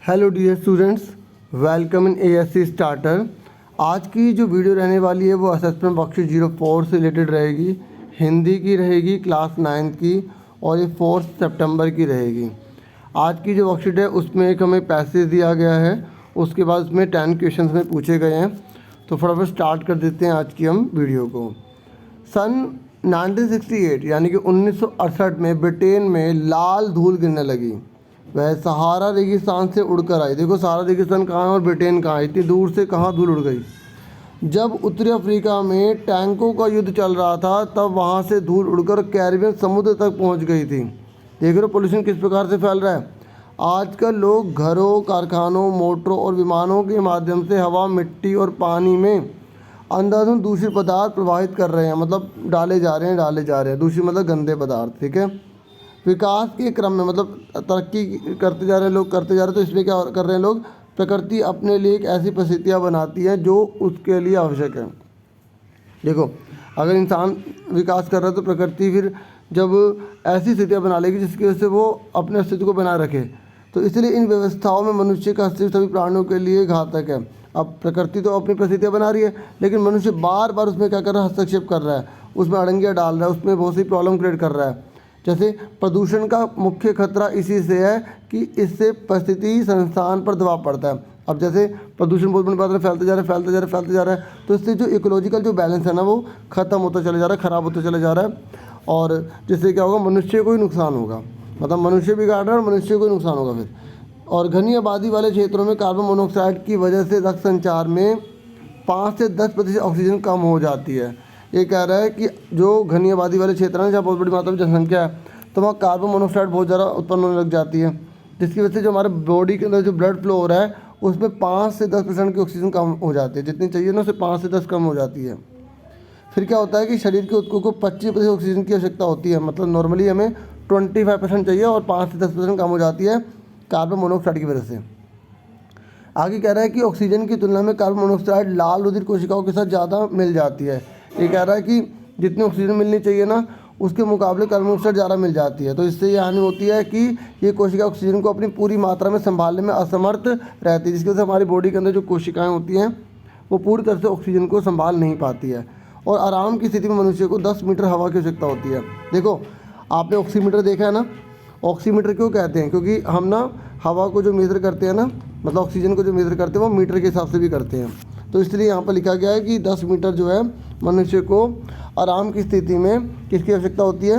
Hello dear students, welcome in ASC starter. आज की जो वीडियो रहने वाली है वो असेसमेंट वर्कशीट 04 से रिलेटेड रहेगी। हिंदी की रहेगी, क्लास 9 की, और ये 4 सितंबर की रहेगी। आज की जो वर्कशीट है उसमें एक हमें पैसेज दिया गया है, उसके बाद उसमें 10 क्वेश्चंस में पूछे गए हैं। तो फटाफट स्टार्ट कर देते हैं आज की हम वीडियो को। सन 1968 यानी कि 1968 में ब्रिटेन में लाल धूल गिरने लगी। वह सहारा रेगिस्तान से उड़कर आई। देखो सहारा रेगिस्तान कहाँ है और ब्रिटेन कहाँ है, इतनी दूर से कहाँ धूल उड़ गई। जब उत्तरी अफ्रीका में टैंकों का युद्ध चल रहा था तब वहाँ से धूल उड़कर कैरिबियन समुद्र तक पहुँच गई थी। देख रहे हो पोल्यूशन किस प्रकार से फैल रहा है। आजकल लोग घरों, कारखानों, मोटरों और विमानों के माध्यम से हवा, मिट्टी और पानी में अंधाधुंध दूषित पदार्थ प्रवाहित कर रहे हैं, मतलब डाले जा रहे हैं। दूषित मतलब गंदे पदार्थ, ठीक है। विकास के क्रम में मतलब तरक्की करते जा रहे हैं लोग, तो इसमें क्या कर रहे हैं लोग, प्रकृति अपने लिए एक ऐसी परिस्थितियाँ बनाती है जो उसके लिए आवश्यक है। देखो अगर इंसान विकास कर रहा है तो प्रकृति फिर जब ऐसी स्थितियाँ बना लेगी जिसकी वजह से वो अपने अस्तित्व को बनाए रखे। तो इसलिए इन व्यवस्थाओं में मनुष्य का अस्तित्व सभी प्राणियों के लिए घातक है। अब प्रकृति तो अपनी परिस्थितियाँ बना रही है, लेकिन मनुष्य बार बार उसमें क्या कर रहा है, हस्तक्षेप कर रहा है, उसमें अड़ंगियाँ डाल रहा है, उसमें बहुत सी प्रॉब्लम क्रिएट कर रहा है। जैसे प्रदूषण का मुख्य खतरा इसी से है कि इससे परिस्थिति संस्थान पर दबाव पड़ता है। अब जैसे प्रदूषण बहुत बड़ी बात है, फैलते जा रहा है, तो इससे जो इकोलॉजिकल जो बैलेंस है ना वो ख़त्म होता चला जा रहा है, ख़राब होता चला जा रहा है। और जिससे क्या होगा, मनुष्य को ही नुकसान होगा, मतलब मनुष्य बिगाड़ रहा है और मनुष्य को ही नुकसान होगा फिर। और घनी आबादी वाले क्षेत्रों में कार्बन मोनोऑक्साइड की वजह से रक्त संचार में 5 से 10% ऑक्सीजन कम हो जाती है। ये कह रहा है कि जो घनी आबादी वाले क्षेत्र हैं जहाँ बहुत बड़ी मात्रा में जनसंख्या है तो वहाँ कार्बन मोनोऑक्साइड बहुत ज़्यादा उत्पन्न होने लग जाती है, जिसकी वजह से जो हमारे बॉडी के अंदर जो ब्लड फ्लो हो रहा है उसमें 5 से 10% की ऑक्सीजन कम हो जाती है। जितनी चाहिए ना उससे 5 से 10 कम हो जाती है। फिर क्या होता है कि शरीर के ऊतकों को 25% ऑक्सीजन की आवश्यकता होती है, मतलब नॉर्मली हमें 25% चाहिए और 5 से 10% कम हो जाती है कार्बन मोनोऑक्साइड की वजह से। आगे कह रहा है कि ऑक्सीजन की तुलना में कार्बन मोनोऑक्साइड लाल रुधिर कोशिकाओं के साथ ज़्यादा मिल जाती है। ये कह रहा है कि जितनी ऑक्सीजन मिलनी चाहिए ना उसके मुकाबले कार्बन मोनोऑक्साइड ज़्यादा मिल जाती है। तो इससे ये हानि होती है कि ये कोशिका ऑक्सीजन को अपनी पूरी मात्रा में संभालने में असमर्थ रहती है, जिसकी वजह से हमारी बॉडी के अंदर जो कोशिकाएँ होती हैं वो पूरी तरह से ऑक्सीजन को संभाल नहीं पाती है। और आराम की स्थिति में मनुष्य को 10 मीटर हवा की आवश्यकता होती है। देखो आपने ऑक्सीमीटर देखा है ना, ऑक्सीमीटर क्यों कहते हैं, क्योंकि हम ना हवा को जो मेज़र करते हैं ना, मतलब ऑक्सीजन को जो मेज़र करते हैं वो मीटर के हिसाब से भी करते हैं। तो इसलिए यहाँ पर लिखा गया है कि 10 मीटर जो है मनुष्य को आराम की स्थिति में किसकी आवश्यकता होती है,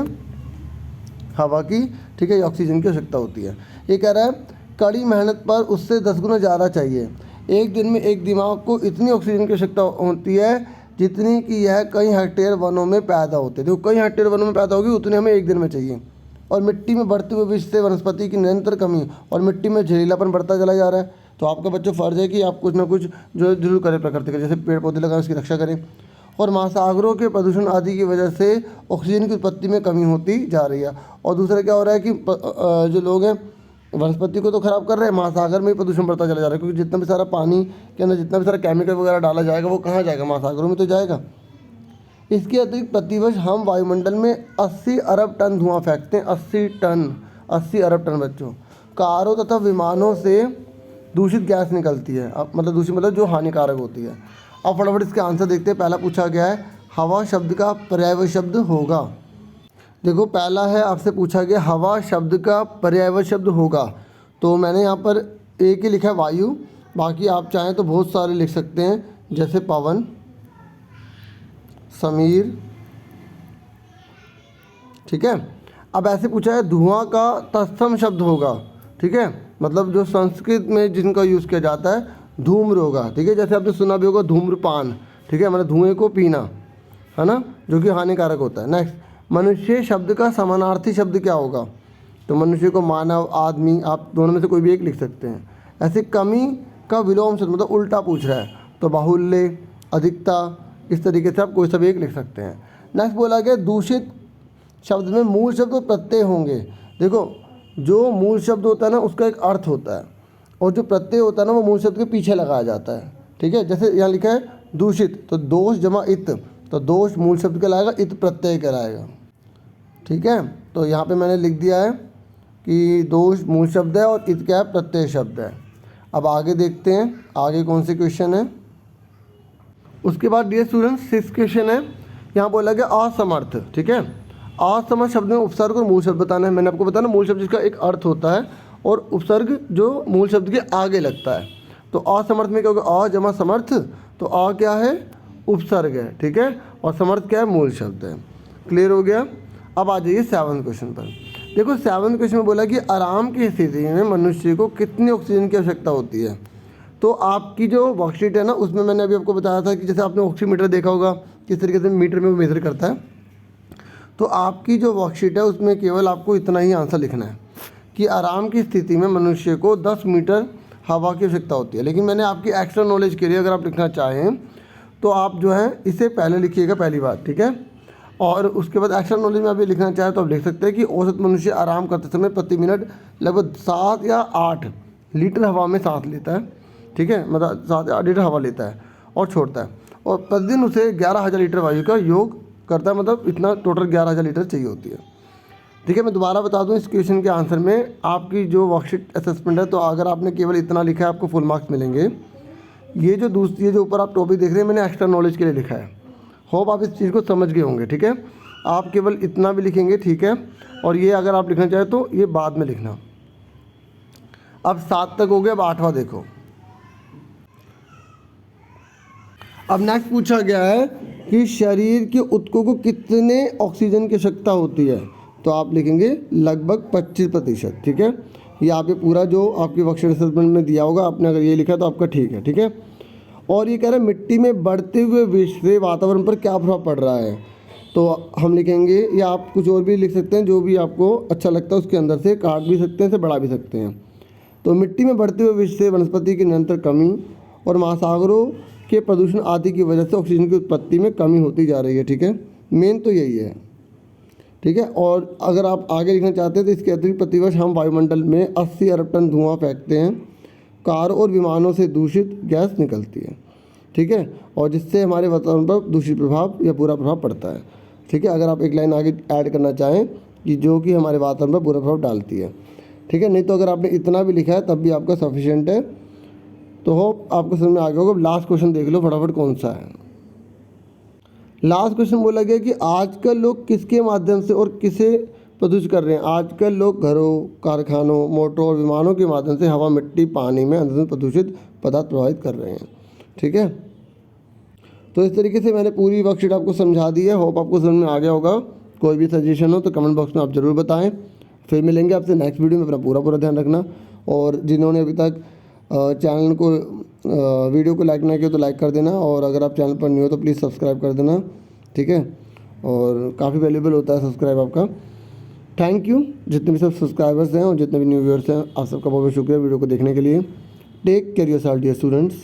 हवा की, ठीक है, ऑक्सीजन की आवश्यकता होती है। ये कह रहा है कड़ी मेहनत पर उससे 10 गुना ज़्यादा चाहिए। एक दिन में एक दिमाग को इतनी ऑक्सीजन की आवश्यकता होती है जितनी कि यह कई हेक्टेयर वनों में पैदा होते हैं। देखो कई हेक्टेयर वनों में पैदा होगी उतने हमें एक दिन में चाहिए। और मिट्टी में बढ़ते हुए विष से वनस्पति की निरंतर कमी और मिट्टी में जहरीलापन बढ़ता चला जा रहा है। तो आपका बच्चों फ़र्ज़ है कि आप कुछ ना कुछ जो जरूर करें प्रकृति का, जैसे पेड़ पौधे लगाएं, उसकी रक्षा करें। और महासागरों के प्रदूषण आदि की वजह से ऑक्सीजन की उत्पत्ति में कमी होती जा रही है। और दूसरा क्या हो रहा है कि जो लोग हैं वनस्पति को तो ख़राब कर रहे हैं, महासागर में ही प्रदूषण बढ़ता चला जा रहा है, क्योंकि जितना भी सारा पानी के अंदर जितना भी सारा केमिकल वगैरह डाला जाएगा वो कहाँ जाएगा, महासागरों में तो जाएगा। इसके अतिरिक्त प्रतिवर्ष हम वायुमंडल में 80 अरब टन धुआं फेंकते हैं। 80 अरब टन बच्चों। कारों तथा विमानों से दूषित गैस निकलती है, अब मतलब दूषित मतलब जो हानिकारक होती है। अब फटाफट इसके आंसर देखते हैं। पहला पूछा गया है हवा शब्द का पर्यायवाची शब्द होगा। देखो पहला है आपसे पूछा गया हवा शब्द का पर्यायवाची शब्द होगा, तो मैंने यहाँ पर एक ही लिखा है वायु, बाकी आप चाहें तो बहुत सारे लिख सकते हैं, जैसे पवन, समीर, ठीक है। अब ऐसे पूछा है धुआं का तत्सम शब्द होगा, ठीक है, मतलब जो संस्कृत में जिनका यूज़ किया जाता है धूम्र होगा, ठीक है। जैसे आपने सुना भी होगा धूम्रपान, ठीक है, मतलब धुएं को पीना, है ना, जो कि हानिकारक होता है। नेक्स्ट, मनुष्य शब्द का समानार्थी शब्द क्या होगा, तो मनुष्य को मानव, आदमी, आप दोनों में से कोई भी एक लिख सकते हैं। ऐसे कमी का विलोम शब्द मतलब उल्टा पूछ रहा है, तो बाहुल्य, अधिकता, इस तरीके से आप कोई सा भी एक लिख सकते हैं। नेक्स्ट बोला गया दूषित शब्द में मूल शब्द और प्रत्यय होंगे। देखो जो मूल शब्द होता है ना उसका एक अर्थ होता है, और जो प्रत्यय होता है ना वो मूल शब्द के पीछे लगाया जाता है, ठीक है। जैसे यहाँ लिखा है दूषित, तो दोष जमा इत, तो दोष मूल शब्द कहलाएगा, इत प्रत्यय कहलाएगा, ठीक है। तो यहाँ पे मैंने लिख दिया है कि दोष मूल शब्द है और इत क्या है, प्रत्यय शब्द है। अब आगे देखते हैं आगे कौन से क्वेश्चन है। उसके बाद डियर स्टूडेंट्स 6 क्वेश्चन है। यहाँ बोला गया असमर्थ, ठीक है। असमर्थ शब्द में उपसर्ग और मूल शब्द बताना है। मैंने आपको बताया ना, मूल शब्द जिसका एक अर्थ होता है और उपसर्ग जो मूल शब्द के आगे लगता है। तो असमर्थ में क्या होगा, अ जमा समर्थ, तो अ क्या है, उपसर्ग है, ठीक है, और समर्थ क्या है, मूल शब्द है। क्लियर हो गया। अब आ जाइए 7वें क्वेश्चन पर। देखो 7वें क्वेश्चन में बोला कि आराम की स्थिति में मनुष्य को कितनी ऑक्सीजन की आवश्यकता होती है। तो आपकी जो वर्कशीट है ना, उसमें मैंने अभी आपको बताया था कि जैसे आपने ऑक्सीमीटर देखा होगा किस तरीके से मीटर में वो मेजर करता है। तो आपकी जो वर्कशीट है उसमें केवल आपको इतना ही आंसर लिखना है कि आराम की स्थिति में मनुष्य को 10 मीटर हवा की आवश्यकता होती है। लेकिन मैंने आपकी एक्स्ट्रा नॉलेज के लिए अगर आप लिखना चाहें तो आप जो है इसे पहले लिखिएगा, पहली बात, ठीक है। और उसके बाद एक्स्ट्रा नॉलेज में आप ये लिखना चाहें तो आप लिख सकते हैं कि औसत मनुष्य आराम करते समय प्रति मिनट लगभग 7 या 8 लीटर हवा में सांस लेता है, ठीक है, मतलब 7 या 8 लीटर हवा लेता है और छोड़ता है, और प्रतिदिन उसे 11,000 लीटर वायु का योग करता है, मतलब इतना टोटल 11,000 लीटर चाहिए होती है, ठीक है। मैं दोबारा बता दूं, इस क्वेश्चन के आंसर में आपकी जो वर्कशीट असेसमेंट है, तो अगर आपने केवल इतना लिखा है आपको फुल मार्क्स मिलेंगे। ये जो ऊपर आप टॉपिक देख रहे हैं मैंने एक्स्ट्रा नॉलेज के लिए लिखा है। होप आप इस चीज़ को समझ गए होंगे, ठीक है। आप केवल इतना भी लिखेंगे, ठीक है, और ये अगर आप लिखना चाहें तो ये बाद में लिखना। अब 7 तक हो गया, अब 8वां देखो। अब नेक्स्ट पूछा गया है कि शरीर के ऊतकों को कितने ऑक्सीजन की आवश्यकता होती है। तो आप लिखेंगे लगभग 25%, ठीक है। ये आप ये पूरा जो आपकी वर्कशीट असेसमेंट में दिया होगा, आपने अगर ये लिखा तो आपका ठीक है, ठीक है। और ये कह रहा है मिट्टी में बढ़ते हुए विष से वातावरण पर क्या प्रभाव पड़ रहा है। तो हम लिखेंगे, या आप कुछ और भी लिख सकते हैं, जो भी आपको अच्छा लगता है उसके अंदर से काट भी सकते हैं, से बढ़ा भी सकते हैं। तो मिट्टी में बढ़ते हुए विष से वनस्पति की निरंतर कमी और महासागरों के प्रदूषण आदि की वजह से ऑक्सीजन की उत्पत्ति में कमी होती जा रही है, ठीक है। मेन तो यही है, ठीक है। और अगर आप आगे लिखना चाहते हैं तो इसके अतिरिक्त प्रतिवर्ष हम वायुमंडल में 80 अरब टन धुआं फेंकते हैं, कार और विमानों से दूषित गैस निकलती है, ठीक है, और जिससे हमारे वातावरण पर दूषित प्रभाव या बुरा प्रभाव पड़ता है, ठीक है। अगर आप एक लाइन आगे ऐड करना चाहें कि जो कि हमारे वातावरण पर बुरा प्रभाव डालती है, ठीक है। नहीं तो अगर आपने इतना भी लिखा है तब भी आपका सफिशिएंट है। तो होप आपको समझ में आ गया होगा। लास्ट क्वेश्चन देख लो फटाफट कौन सा है। लास्ट क्वेश्चन बोला गया कि आजकल लोग किसके माध्यम से और किसे प्रदूषित कर रहे हैं। आजकल लोग घरों, कारखानों, मोटरों और विमानों के माध्यम से हवा, मिट्टी, पानी में अंदर प्रदूषित पदार्थ प्रभावित कर रहे हैं, ठीक है। तो इस तरीके से मैंने पूरी वर्कशीट आपको समझा दी है। होप आपको समझ में आ गया होगा। कोई भी सजेशन हो तो कमेंट बॉक्स में आप ज़रूर बताएं। फिर मिलेंगे आपसे नेक्स्ट वीडियो में। अपना पूरा ध्यान रखना। और जिन्होंने अभी तक चैनल को वीडियो को लाइक ना किया तो लाइक कर देना, और अगर आप चैनल पर न्यू हो तो प्लीज़ सब्सक्राइब कर देना, ठीक है। और काफ़ी वैल्यूबल होता है सब्सक्राइब आपका। थैंक यू जितने भी सब सब्सक्राइबर्स हैं और जितने भी न्यू व्यूअर्स हैं, आप सबका बहुत बहुत शुक्रिया वीडियो को देखने के लिए। Take care yourself dear students.